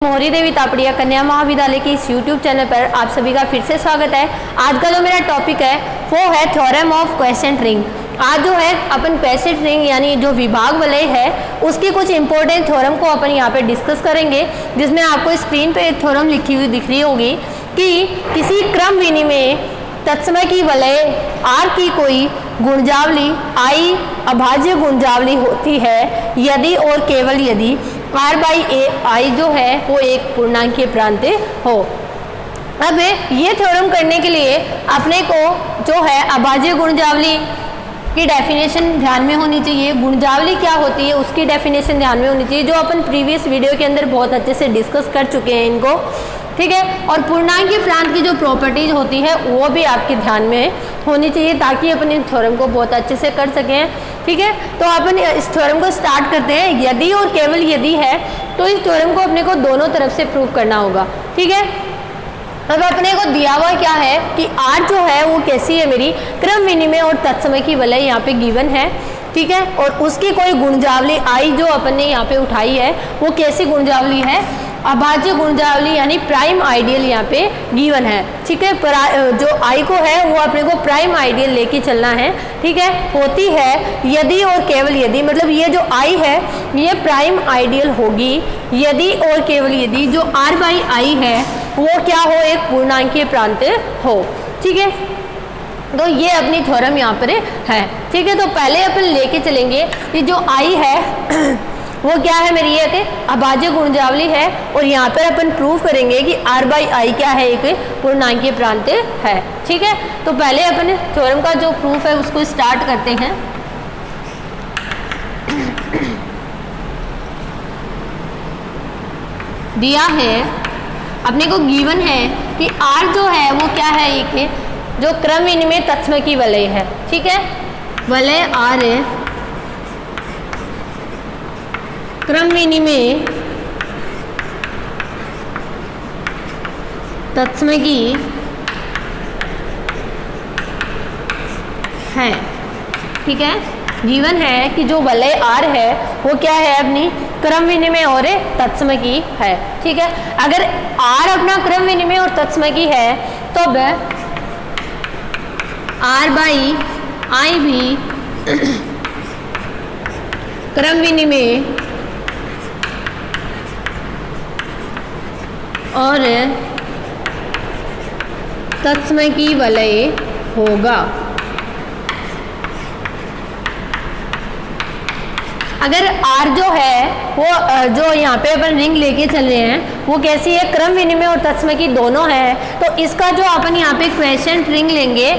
मोहरी देवी तापड़िया कन्या महाविद्यालय के इस YouTube चैनल पर आप सभी का फिर से स्वागत है। आज का जो मेरा टॉपिक है वो है थ्योरम ऑफ क्वेसेंट रिंग। आज जो है अपन क्वेसेंट रिंग यानी जो विभाग वलय है उसकी कुछ इंपॉर्टेंट थ्योरम को अपन यहाँ पे डिस्कस करेंगे, जिसमें आपको स्क्रीन पे एक थ्योरम लिखी हुई दिख रही होगी कि किसी क्रम विनिमय तत्समय की वलय R की कोई गुणजावली I अभाज्य गुणजावली होती है यदि और केवल यदि R बाई I जो है वो एक पूर्णांकीय प्रांत हो। अब ये थ्योरम करने के लिए अपने को जो है अभाज्य गुणजावली की डेफिनेशन ध्यान में होनी चाहिए। गुणजावली क्या होती है उसकी डेफिनेशन ध्यान में होनी चाहिए, जो अपन प्रीवियस वीडियो के अंदर बहुत अच्छे से डिस्कस कर चुके हैं इनको, ठीक है। और पूर्णांकीय प्रांत की जो प्रॉपर्टीज होती है वो भी आपके ध्यान में होनी चाहिए ताकि अपन इस थ्योरम को बहुत अच्छे से कर सकें, ठीक है। तो अपन इस थ्योरम को स्टार्ट करते हैं। यदि और केवल यदि है तो इस थ्योरम को अपने को दोनों तरफ से प्रूव करना होगा, ठीक है। अब अपने को दिया हुआ क्या है कि R जो है वो कैसी है, मेरी क्रम विनिमय और तत्समय की वलय यहाँ पे गिवन है, ठीक है। और उसकी कोई गुणजावली I जो अपन ने यहाँ पे उठाई है वो कैसी गुणजावली है, अभाज्य गुणजावली यानी प्राइम आइडियल यहाँ पे गिवन है, ठीक है। जो I को है वो अपने को प्राइम आइडियल लेके चलना है, ठीक है। होती है यदि और केवल यदि, मतलब ये जो I है ये प्राइम आइडियल होगी यदि और केवल यदि जो R बाई I है वो क्या हो, एक पूर्णांकीय प्रांत हो, ठीक है। तो ये अपनी थ्योरम यहाँ पर है, ठीक है। तो पहले अपन लेके चलेंगे कि जो I है वो क्या है, मेरी एक अभाज्य गुणजावली है और यहाँ पर अपन प्रूव करेंगे कि R बाई I क्या है, एक पूर्णांकीय प्रांत है, ठीक है। तो पहले अपन थ्योरम का जो प्रूफ है उसको स्टार्ट करते हैं। दिया है अपने को गिवन है कि R जो है वो क्या है, एक जो क्रम विनिमय तत्समय की वलय है, ठीक है। वलय R है क्रम विनिमय तत्समय की है, ठीक है। गिवन है कि जो वलय R है वो क्या है, अपनी क्रम विनिमय और तत्समय की है, ठीक है। अगर R अपना क्रम विनिमय और तत्समय की है तो अब R बाई I भी क्रम विनिमय और तत्समय की वलय होगा। अगर R जो है वो जो यहाँ पे अपन रिंग लेके चल रहे हैं वो कैसी है, क्रम विनिमय और तत्समय की दोनों है, तो इसका जो अपन यहाँ पे क्वेसेंट रिंग लेंगे,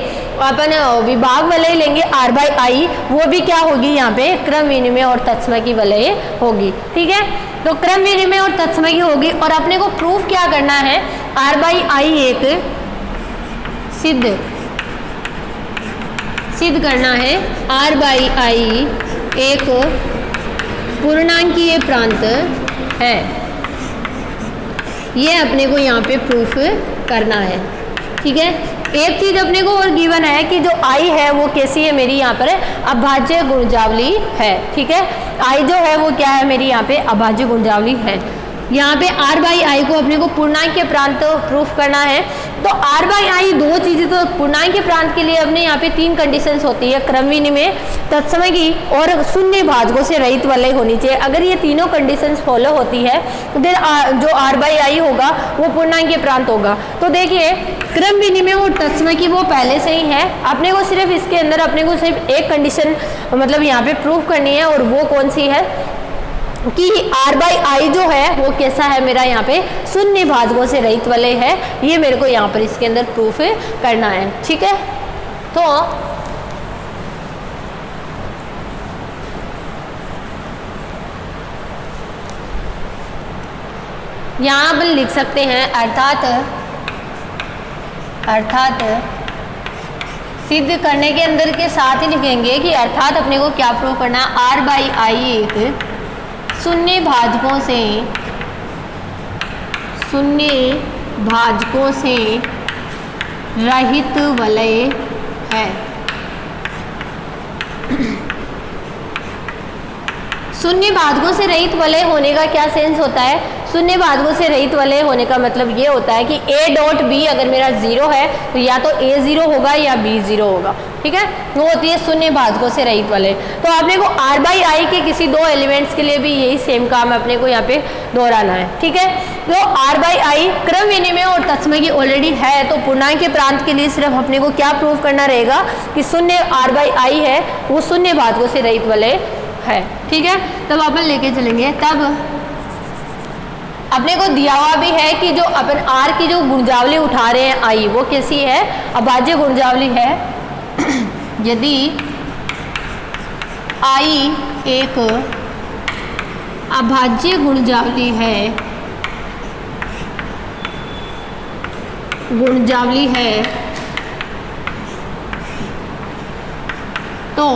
अपन विभाग वलय लेंगे R बाई I, वो भी क्या होगी, यहाँ पे क्रम विनिमय और तत्समय की वलय होगी, ठीक है। तो क्रम विनिमय और तत्समय की होगी और अपने को प्रूफ क्या करना है, R बाई I एक सिद्ध करना है, R बाई I एक पूर्णांकीय प्रांत है, ये अपने को यहाँ पे प्रूफ करना है, ठीक है। एक चीज अपने को और गिवन है कि जो I है वो कैसी है, मेरी यहाँ पर अभाज्य गुणजावली है, ठीक है। I जो है वो क्या है, मेरी यहाँ पे अभाज्य गुणजावली है। यहाँ पे R बाई I को अपने को पूर्णांकीय प्रांत प्रूफ करना है। तो R बाई I दो चीजें, तो पूर्णांकीय प्रांत के लिए अपने यहाँ पे तीन कंडीशंस होती है, क्रम विनिमय तत्समय की और शून्य भाजकों से रहित वलय होनी चाहिए। अगर ये तीनों कंडीशंस फॉलो होती है तो फिर जो R बाई I होगा वो पूर्णांकीय प्रांत होगा। तो देखिए क्रम विनिमय और तत्समय की वो पहले से ही है, अपने को सिर्फ इसके अंदर अपने को सिर्फ एक कंडीशन मतलब यहाँ पे प्रूफ करनी है, और वो कौन सी है कि R बाई I जो है वो कैसा है, मेरा यहाँ पे शून्य भाजकों से रहित वलय है, ये मेरे को यहाँ पर इसके अंदर प्रूफ करना है, ठीक है। तो यहाँ अपन लिख सकते हैं अर्थात सिद्ध करने के अंदर के साथ ही लिखेंगे कि अर्थात अपने को क्या प्रूव करना है, R बाई I एक शून्य भाजकों से रहित वलय है। शून्य भाजकों से रहित वलय होने का क्या सेंस होता है? शून्य भाजकों से रहित वलय होने का मतलब ये होता है कि a डॉट b अगर मेरा 0 है तो या तो a 0 होगा या b 0 होगा, ठीक है। वो होती है शून्य भाजकों से रहित वलय। तो आपने को r बाई आई के किसी दो एलिमेंट्स के लिए भी यही सेम काम अपने को यहाँ पे दोहराना है, ठीक है। तो r बाई आई क्रम विनिमय और तत्समय की ऑलरेडी है, तो पूर्णांक के प्रांत के लिए सिर्फ अपने को क्या प्रूव करना रहेगा कि शून्य r बाई आई है वो शून्य भाजकों से रहित वलय है, ठीक है। तब अपन लेके चलेंगे, तब अपने को दिया हुआ भी है कि जो अपन r की जो गुणजावली उठा रहे हैं i वो कैसी है, अभाज्य गुणजावली है। यदि i एक अभाज्य गुणजावली है तो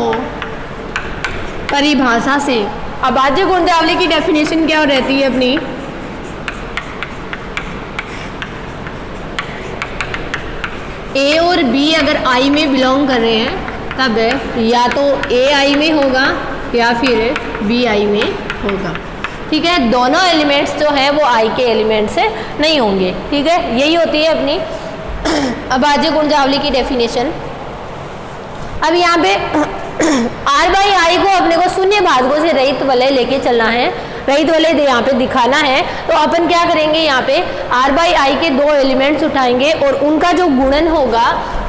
परिभाषा से अभाज्य गुणजावली की डेफिनेशन क्या रहती है अपनी, a और b अगर i में बिलोंग कर रहे हैं तब या तो a i में होगा या फिर b i में होगा, ठीक है। दोनों एलिमेंट्स जो है वो i के एलिमेंट से नहीं होंगे, ठीक है। यही होती है अपनी अभाज्य गुणजावली की डेफिनेशन। अब यहाँ पे r बाई आई को अपने को शून्य भाजकों से रहित वलय लेके चलना है, रहित वलय यहाँ पे दिखाना है। तो अपन क्या करेंगे, यहाँ पे r बाई आई के दो एलिमेंट्स उठाएंगे और उनका जो गुणन होगा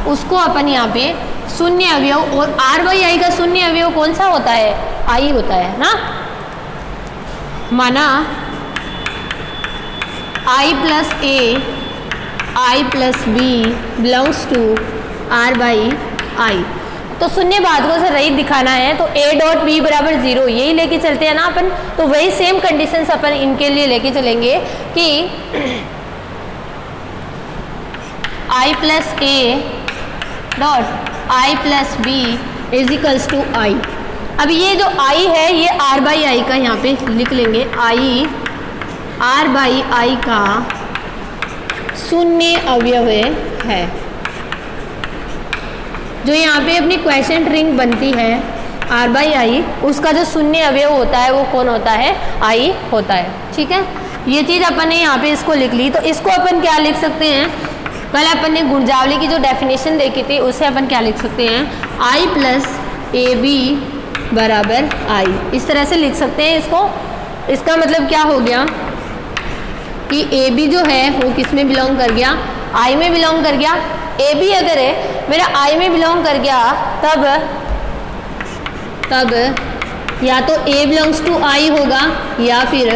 उसको अपन यहाँ पे शून्य अवयव, और r बाई आई का शून्य अवयव कौन सा होता है, i होता है ना। माना i plus a i plus b belongs to r by I. तो शून्य भाजकों से रहित दिखाना है तो a डॉट b बराबर 0 यही लेके चलते हैं ना अपन। तो वही सेम कंडीशंस अपन इनके लिए लेके चलेंगे कि i plus a dot i plus b is equals to i। अब ये जो i है ये r बाई आई का यहाँ पे लिख लेंगे, i r बाई आई का शून्य अवयव है। जो यहाँ पे अपनी क्वेश्चन रिंग बनती है r बाई आई, उसका जो शून्य अवयव होता है वो कौन होता है, i होता है, ठीक है। ये चीज़ अपन ने यहाँ पे इसको लिख ली। तो इसको अपन क्या लिख सकते हैं, पहले अपन ने गुणजावली की जो डेफिनेशन देखी थी उससे अपन क्या लिख सकते हैं, i प्लस ए बी बराबर i, इस तरह से लिख सकते हैं इसको। इसका मतलब क्या हो गया कि ए बी जो है वो किस में बिलोंग कर गया, i में बिलोंग कर गया। ए बी अगर है मेरा i में बिलोंग कर गया तब या तो a बिलोंग्स टू i होगा या फिर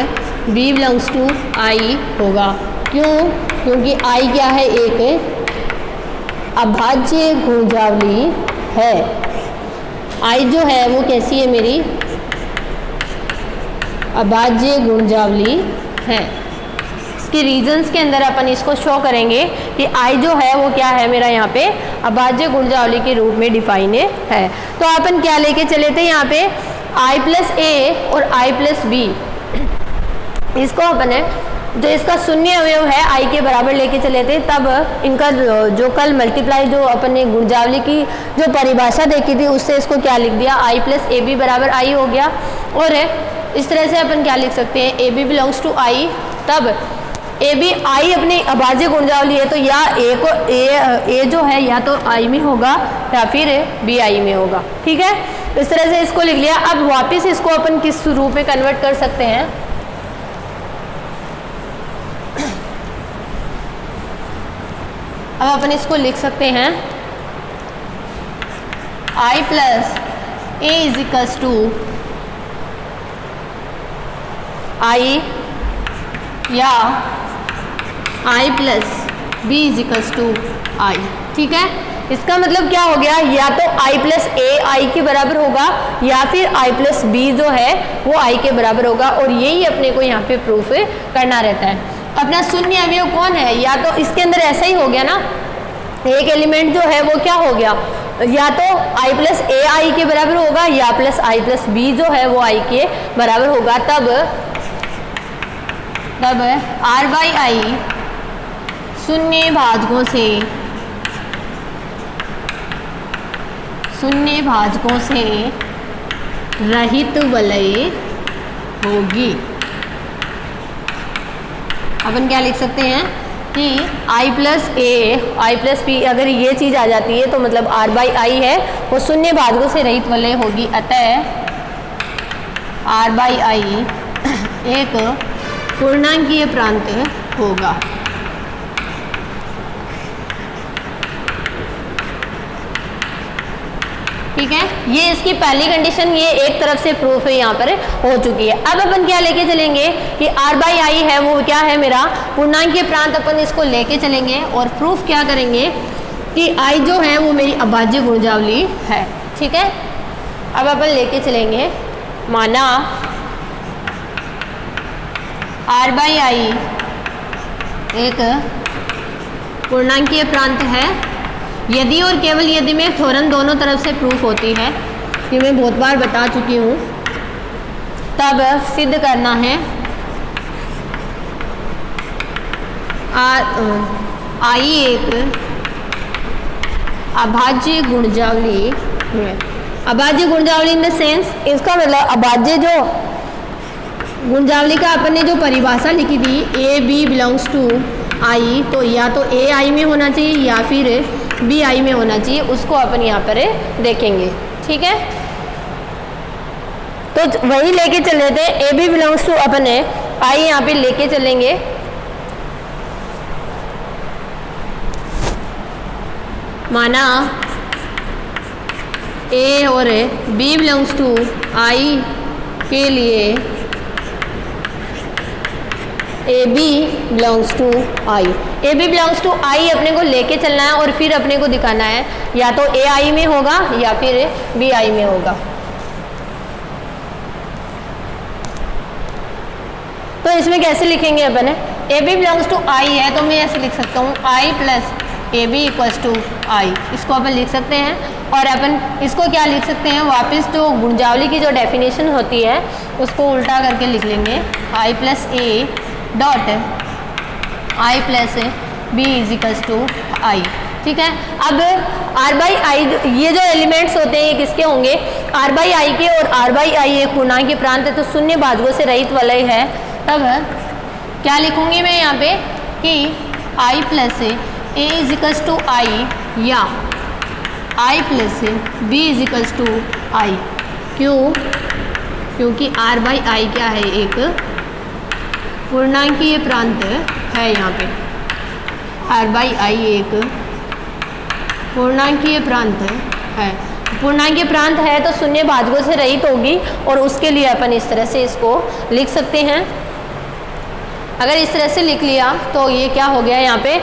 b बिलोंग्स टू i होगा। क्यों, क्योंकि i क्या है, एक अभाज्य गुणजावली है। i जो है वो कैसी है, मेरी अभाज्य गुणजावली है। इसके रीजंस के अंदर अपन इसको शो करेंगे कि i जो है वो क्या है, मेरा यहाँ पे अभाज्य गुणजावली के रूप में डिफाइन है। तो अपन क्या लेके चले थे यहाँ पे i प्लस a और i प्लस b, इसको अपन जो इसका शून्य अवयव है i के बराबर लेके चले थे। तब इनका जो कल मल्टीप्लाई जो अपन ने गुणजावली की जो परिभाषा देखी थी उससे इसको क्या लिख दिया, i प्लस ए बी बराबर i हो गया। और इस तरह से अपन क्या लिख सकते हैं, A B belongs to i। तब ए बी आई अपनी अभाज्य गुणजावली है तो या ए को ए जो है या तो i में होगा या फिर b i में होगा, ठीक है। इस तरह से इसको लिख लिया। अब वापस इसको अपन किस रूप में कन्वर्ट कर सकते हैं, अब अपन इसको लिख सकते हैं i plus A is equals to i या i plus B is equals to i, ठीक है। इसका मतलब क्या हो गया, या तो i प्लस ए आई के बराबर होगा या फिर i प्लस बी जो है वो i के बराबर होगा। और यही अपने को यहाँ पे प्रूफ करना रहता है। अपना शून्य अवयव कौन है, या तो इसके अंदर ऐसा ही हो गया ना, एक एलिमेंट जो है वो क्या हो गया, या तो i प्लस ए आई के बराबर होगा या प्लस i प्लस बी जो है वो i के बराबर होगा। तब r बाई आई शून्य भाजकों से रहित वलय होगी। अपन क्या लिख सकते हैं कि i plus A I plus B, अगर ये चीज़ आ जाती है तो मतलब r बाई आई है वो शून्य भाजकों से रहित वलय होगी, अतः r बाई आई एक पूर्णांकीय प्रांत होगा। ठीक है, ये इसकी पहली कंडीशन, ये एक तरफ से प्रूफ है यहाँ पर हो चुकी है। अब अपन क्या लेके चलेंगे कि r बाई आई है वो क्या है मेरा पूर्णांकीय प्रांत, अपन इसको लेके चलेंगे और प्रूफ क्या करेंगे कि i जो है वो मेरी अभाज्य गुणजावली है। ठीक है, अब अपन लेके चलेंगे, माना r बाई आई एक पूर्णांकीय प्रांत है यदि और केवल यदि में थ्योरम दोनों तरफ से प्रूफ होती है, ये मैं बहुत बार बता चुकी हूँ, तब सिद्ध करना है आई एक अभाज्य गुणजावली है। अभाज्य गुणजावली इन द सेंस, इसका मतलब अभाज्य जो गुणजावली का अपन ने जो परिभाषा लिखी थी ए बी बिलोंग्स टू आई, तो या तो ए आई में होना चाहिए या फिर बी आई में होना चाहिए, उसको अपन यहाँ पर देखेंगे। ठीक है, तो वही लेके चल रहे थे, ए बी बिलोंग्स टू अपन है आई यहाँ पे लेके चलेंगे। माना ए और बी बिलोंग्स टू आई के लिए A B belongs to I, A B belongs to I अपने को लेके चलना है और फिर अपने को दिखाना है या तो ए आई में होगा या फिर बी आई में होगा। तो इसमें कैसे लिखेंगे अपन है, A B belongs to I है तो मैं ऐसे लिख सकता हूँ I plus A B equals to I, इसको अपन लिख सकते हैं। और अपन इसको क्या लिख सकते हैं, वापस जो गुणजावली की जो डेफिनेशन होती है उसको उल्टा करके लिख लेंगे, I plus A dot I plus B is equals to I. ठीक है, अब r बाई आई ये जो एलिमेंट्स होते हैं ये किसके होंगे, r बाई आई के, और r बाई आई एक पूर्णांकीय प्रांत है तो शून्य भाजकों से रहित वलय है। तब क्या लिखूंगी मैं यहाँ पे कि i plus A is equals to I या i plus B is equals to I. क्यों, क्योंकि r बाई आई क्या है, एक पूर्णांकीय प्रांत है। यहाँ पे r बाई आई एक पूर्णांकीय प्रांत है, पूर्णांकीय प्रांत है तो शून्य भाजकों से रहित होगी, और उसके लिए अपन इस तरह से इसको लिख सकते हैं। अगर इस तरह से लिख लिया तो ये क्या हो गया, यहाँ पे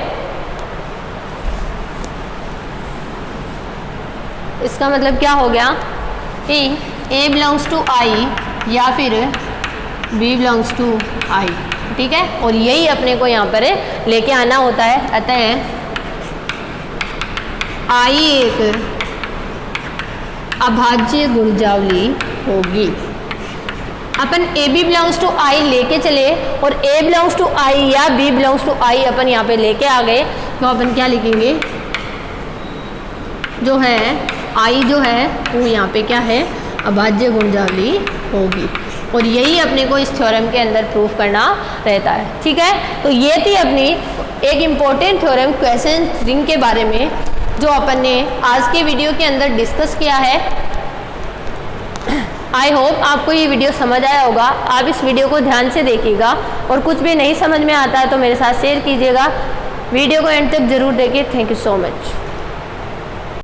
इसका मतलब क्या हो गया कि a बिलोंग्स टू आई या फिर b बिलोंग्स टू आई। ठीक है, और यही अपने को यहाँ पर लेके आना होता है। अतः आई एक अभाज्य गुणजावली होगी। अपन ए बी बिलोंग्स टू आई लेके चले और ए बिलोंग्स टू आई या बी बिलोंग्स टू आई अपन यहाँ पे लेके आ गए, तो अपन क्या लिखेंगे, जो है आई जो है वो यहाँ पे क्या है, अभाज्य गुणजावली होगी। और यही अपने को इस थ्योरम के अंदर प्रूफ करना रहता है। ठीक है, तो ये थी अपनी एक इम्पोर्टेंट थ्योरम क्वेश्चन रिंग के बारे में जो अपन ने आज के वीडियो के अंदर डिस्कस किया है। आई होप आपको ये वीडियो समझ आया होगा। आप इस वीडियो को ध्यान से देखिएगा और कुछ भी नहीं समझ में आता है तो मेरे साथ शेयर कीजिएगा। वीडियो को एंड तक जरूर देखिए। Thank you so much.